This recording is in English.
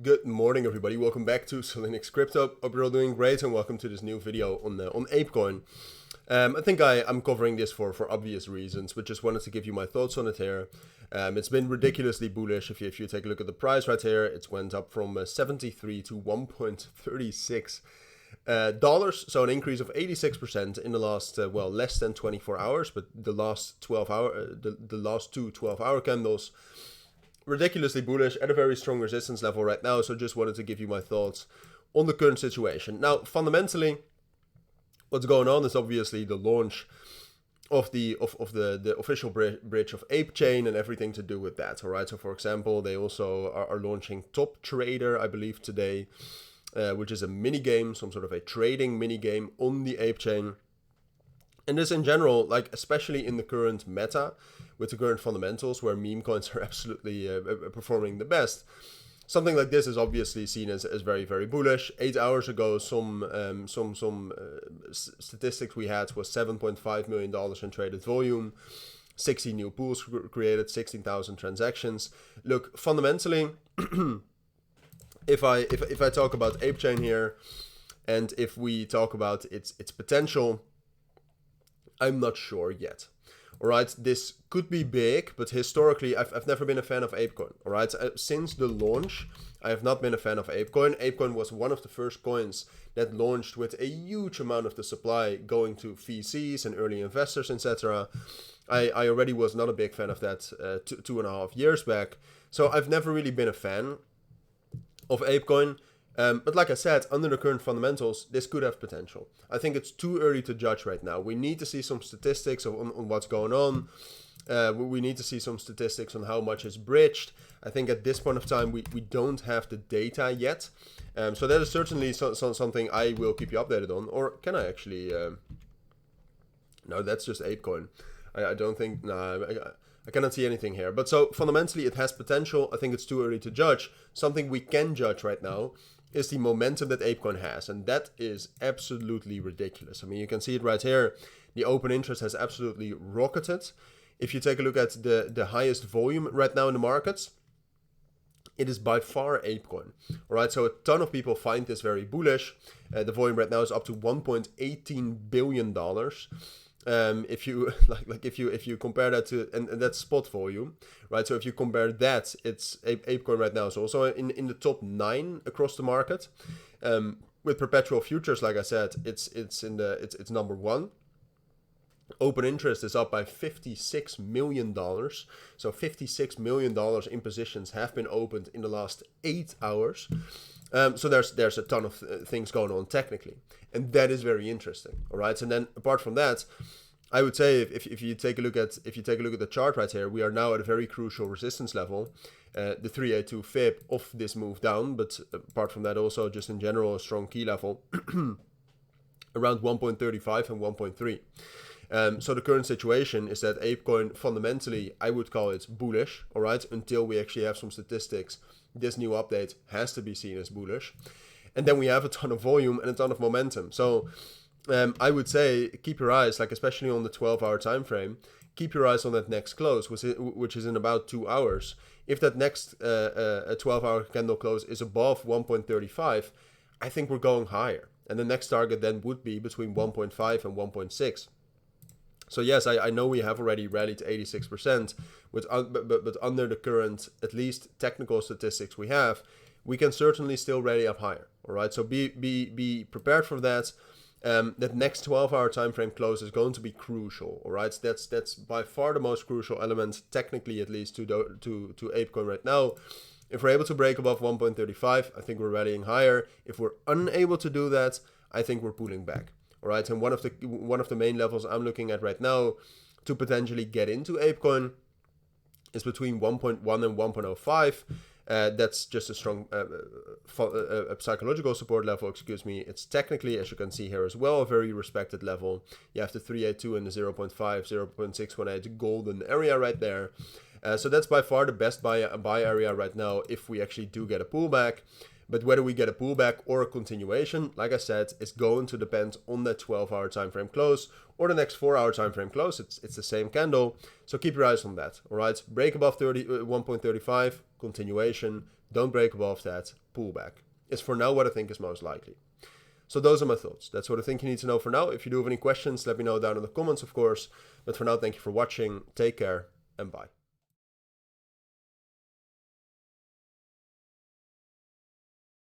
Good morning, everybody. Welcome back to Cilinix Crypto. Hope you're all doing great, and welcome to this new video on Apecoin. I think I'm covering this for obvious reasons, but just wanted to give you my thoughts on it here. It's been ridiculously bullish. If you take a look at the price right here, it's went up from 73 to 1.36 dollars, so an increase of 86% in the last less than 24 hours, but the last 12-hour the last two 12-hour candles. Ridiculously bullish at a very strong resistance level right now, so just wanted to give you my thoughts on the current situation. Now, fundamentally, what's going on is obviously the launch of the official bridge of ApeChain and everything to do with that. All right, so for example, they also are launching Top Trader, I believe, today, which is a mini game, some sort of a trading mini game on the ApeChain. And this in general, like especially in the current meta, with the current fundamentals where meme coins are absolutely performing the best, something like this is obviously seen as very, very bullish. 8 hours ago, some statistics we had was $7.5 million in traded volume, 60 new pools created, 16,000 transactions. Look, fundamentally, if I talk about ApeChain here, and if we talk about its potential, I'm not sure yet. All right, this could be big, but historically, I've never been a fan of Apecoin. All right, since the launch, I have not been a fan of Apecoin. Apecoin was one of the first coins that launched with a huge amount of the supply going to VCs and early investors, etc. I already was not a big fan of that 2.5 years back. So I've never really been a fan of Apecoin. But like I said, under the current fundamentals, this could have potential. I think it's too early to judge right now. We need to see some statistics on what's going on. We need to see some statistics on how much is bridged. I think at this point of time, we don't have the data yet. So that is certainly something I will keep you updated on. Or can I actually... No, that's just Apecoin. I don't think... No, I cannot see anything here. But so fundamentally, it has potential. I think it's too early to judge. Something we can judge right now is the momentum that Apecoin has, and that is absolutely ridiculous. I mean, you can see it right here. The open interest has absolutely rocketed. If you take a look at the highest volume right now in the markets, it is by far Apecoin. All right, so a ton of people find this very bullish. The volume right now is up to $1.18 billion. If you if you compare that to, and that's spot volume, right? So if you compare that, it's Apecoin right now is also in the top 9 across the market. With perpetual futures, like I said, it's number 1. Open interest is up by $56 million. So $56 million in positions have been opened in the last 8 hours. So there's a ton of things going on technically, and that is very interesting. All right, and then apart from that, I would say if you take a look at the chart right here, we are now at a very crucial resistance level, the 382 fib of this move down. But apart from that, also just in general a strong key level around 1.35 and 1.3. So the current situation is that Apecoin fundamentally, I would call it bullish. All right, until we actually have some statistics. This new update has to be seen as bullish. And then we have a ton of volume and a ton of momentum. So I would say keep your eyes, like especially on the 12-hour time frame, keep your eyes on that next close, which is in about 2 hours. If that next a 12-hour candle close is above 1.35, I think we're going higher. And the next target then would be between 1.5 and 1.6. So yes, I know we have already rallied to 86%, but under the current, at least technical statistics we have, we can certainly still rally up higher. All right, so be prepared for that. That next 12-hour time frame close is going to be crucial. All right, that's by far the most crucial element, technically at least, to Apecoin right now. If we're able to break above 1.35, I think we're rallying higher. If we're unable to do that, I think we're pulling back. All right, and one of the main levels I'm looking at right now to potentially get into Apecoin is between 1.1 and 1.05. That's just a strong psychological support level, excuse me. It's technically, as you can see here as well, a very respected level. You have the 382 and the 0.5, 0.618 golden area right there. So that's by far the best buy area right now if we actually do get a pullback. But whether we get a pullback or a continuation, like I said, is going to depend on that 12-hour time frame close or the next 4-hour time frame close. It's the same candle, so keep your eyes on that. All right, break above 1.35, continuation, don't break above that, pull back. Is for now what I think is most likely. So those are my thoughts. That's what I think you need to know for now. If you do have any questions, let me know down in the comments, of course. But for now, thank you for watching. Take care and bye.